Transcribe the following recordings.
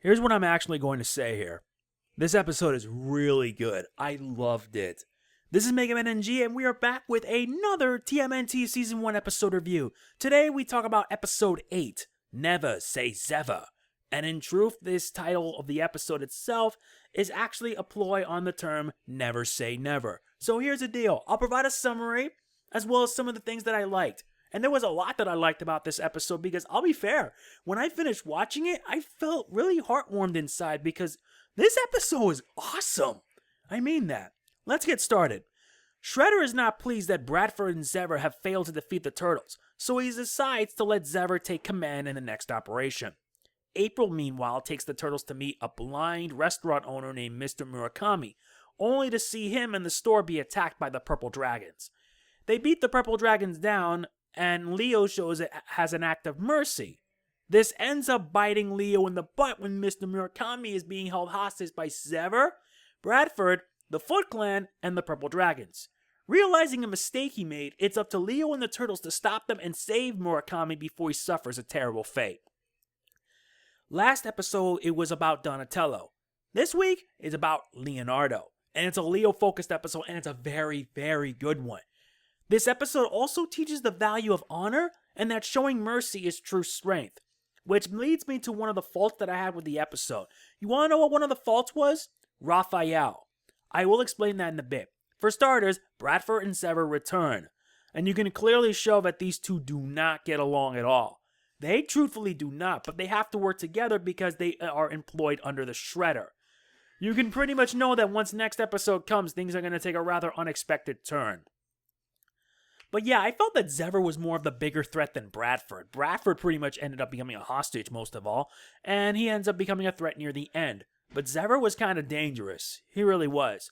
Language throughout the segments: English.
Here's what I'm actually going to say here. This episode is really good. I loved it. This is Mega Man NG, and we are back with another TMNT Season 1 episode review. Today we talk about Episode 8, Never Say Xever. And in truth, this title of the episode itself is actually a ploy on the term Never Say Never. So here's the deal. I'll provide a summary, as well as some of the things that I liked. And there was a lot that I liked about this episode because, I'll be fair, when I finished watching it, I felt really heartwarmed inside because this episode is awesome. I mean that. Let's get started. Shredder is not pleased that Bradford and Xever have failed to defeat the Turtles, so he decides to let Xever take command in the next operation. April, meanwhile, takes the Turtles to meet a blind restaurant owner named Mr. Murakami, only to see him and the store be attacked by the Purple Dragons. They beat the Purple Dragons down, and Leo shows it has an act of mercy. This ends up biting Leo in the butt when Mr. Murakami is being held hostage by Xever, Bradford, the Foot Clan, and the Purple Dragons. Realizing a mistake he made, it's up to Leo and the Turtles to stop them and save Murakami before he suffers a terrible fate. Last episode, it was about Donatello. This week is about Leonardo, and it's a Leo-focused episode, and it's a very, very good one. This episode also teaches the value of honor and that showing mercy is true strength, which leads me to one of the faults that I had with the episode. You want to know what one of the faults was? Raphael. I will explain that in a bit. For starters, Bradford and Xever return, and you can clearly show that these two do not get along at all. They truthfully do not, but they have to work together because they are employed under the Shredder. You can pretty much know that once next episode comes, things are going to take a rather unexpected turn. But yeah, I felt that Xever was more of the bigger threat than Bradford. Bradford pretty much ended up becoming a hostage most of all, and he ends up becoming a threat near the end. But Xever was kind of dangerous. He really was.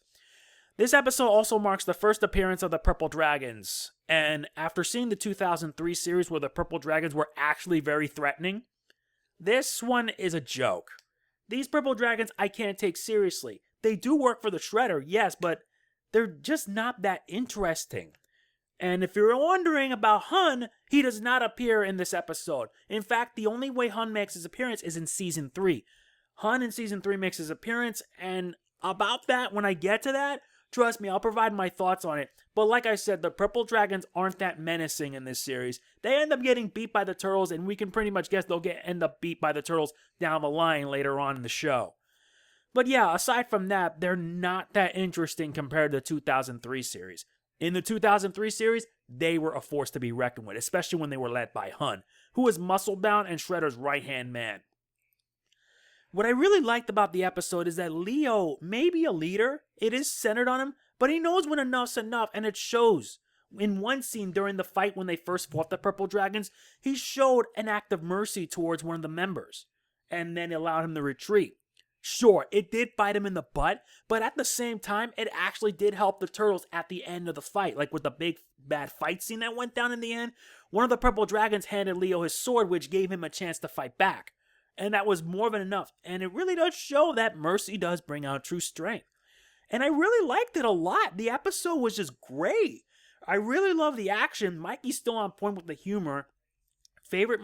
This episode also marks the first appearance of the Purple Dragons, and after seeing the 2003 series where the Purple Dragons were actually very threatening, this one is a joke. These Purple Dragons I can't take seriously. They do work for the Shredder, yes, but they're just not that interesting. And if you're wondering about Hun, he does not appear in this episode. In fact, the only way Hun makes his appearance is in Season 3. Hun in Season 3 makes his appearance, and about that, when I get to that, trust me, I'll provide my thoughts on it. But like I said, the Purple Dragons aren't that menacing in this series. They end up getting beat by the Turtles, and we can pretty much guess they'll end up beat by the Turtles down the line later on in the show. But yeah, aside from that, they're not that interesting compared to the 2003 series. In the 2003 series, they were a force to be reckoned with, especially when they were led by Hun, who was muscle-bound and Shredder's right-hand man. What I really liked about the episode is that Leo may be a leader, it is centered on him, but he knows when enough's enough, and it shows. In one scene during the fight when they first fought the Purple Dragons, he showed an act of mercy towards one of the members, and then allowed him to retreat. Sure, it did bite him in the butt, but at the same time, it actually did help the Turtles at the end of the fight, like with the big bad fight scene that went down in the end. One of the Purple Dragons handed Leo his sword, which gave him a chance to fight back. And that was more than enough. And it really does show that mercy does bring out true strength. And I really liked it a lot. The episode was just great. I really love the action. Mikey's still on point with the humor. Favorite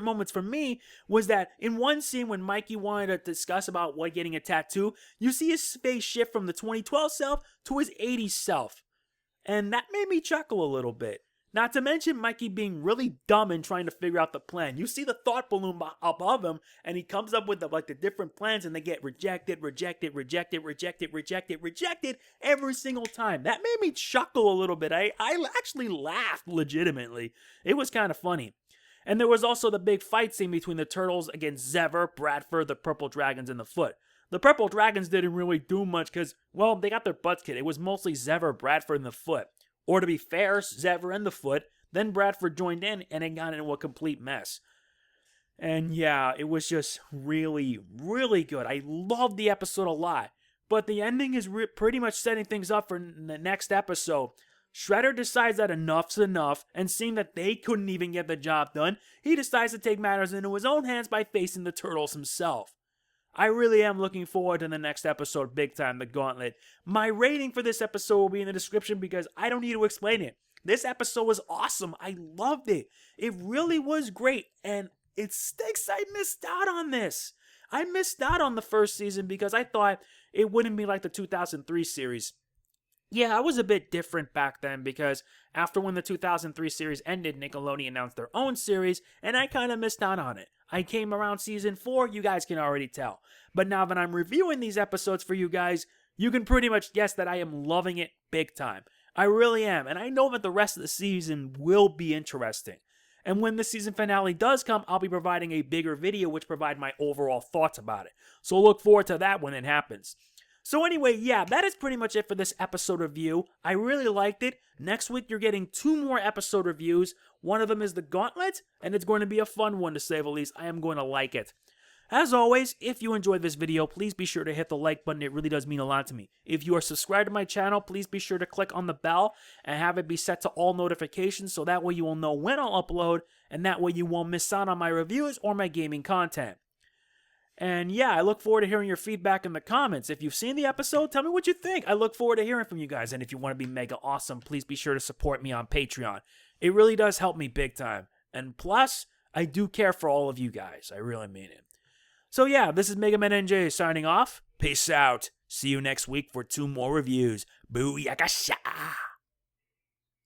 moments for me was that in one scene when Mikey wanted to discuss about getting a tattoo, you see his face shift from the 2012 self to his 80s self. And that made me chuckle a little bit. Not to mention Mikey being really dumb and trying to figure out the plan. You see the thought balloon above him, and he comes up with the different plans, and they get rejected every single time. That made me chuckle a little bit. I actually laughed legitimately. It was kind of funny. And there was also the big fight scene between the Turtles against Xever, Bradford, the Purple Dragons, and the Foot. The Purple Dragons didn't really do much because, well, they got their butts kicked. It was mostly Xever, Bradford, and the Foot. Or to be fair, Xever and the Foot, then Bradford joined in and it got into a complete mess. And yeah, it was just really, really good. I loved the episode a lot. But the ending is pretty much setting things up for the next episode. Shredder decides that enough's enough, and seeing that they couldn't even get the job done, he decides to take matters into his own hands by facing the Turtles himself. I really am looking forward to the next episode big time, The Gauntlet. My rating for this episode will be in the description because I don't need to explain it. This episode was awesome. I loved it. It really was great, and it stinks I missed out on this. I missed out on the first season because I thought it wouldn't be like the 2003 series. Yeah, I was a bit different back then because after when the 2003 series ended, Nickelodeon announced their own series, and I kind of missed out on it. I came around season 4, you guys can already tell. But now that I'm reviewing these episodes for you guys, you can pretty much guess that I am loving it big time. I really am, and I know that the rest of the season will be interesting. And when the season finale does come, I'll be providing a bigger video which provide my overall thoughts about it. So look forward to that when it happens. So anyway, yeah, that is pretty much it for this episode review. I really liked it. Next week, you're getting 2 more episode reviews. One of them is The Gauntlet, and it's going to be a fun one to say the least. I am going to like it. As always, if you enjoyed this video, please be sure to hit the like button. It really does mean a lot to me. If you are subscribed to my channel, please be sure to click on the bell and have it be set to all notifications so that way you will know when I'll upload, and that way you won't miss out on my reviews or my gaming content. And yeah, I look forward to hearing your feedback in the comments. If you've seen the episode, tell me what you think. I look forward to hearing from you guys. And if you want to be mega awesome, please be sure to support me on Patreon. It really does help me big time. And plus, I do care for all of you guys. I really mean it. So yeah, this is Mega Man NJ signing off. Peace out. See you next week for 2 more reviews. Booyakasha!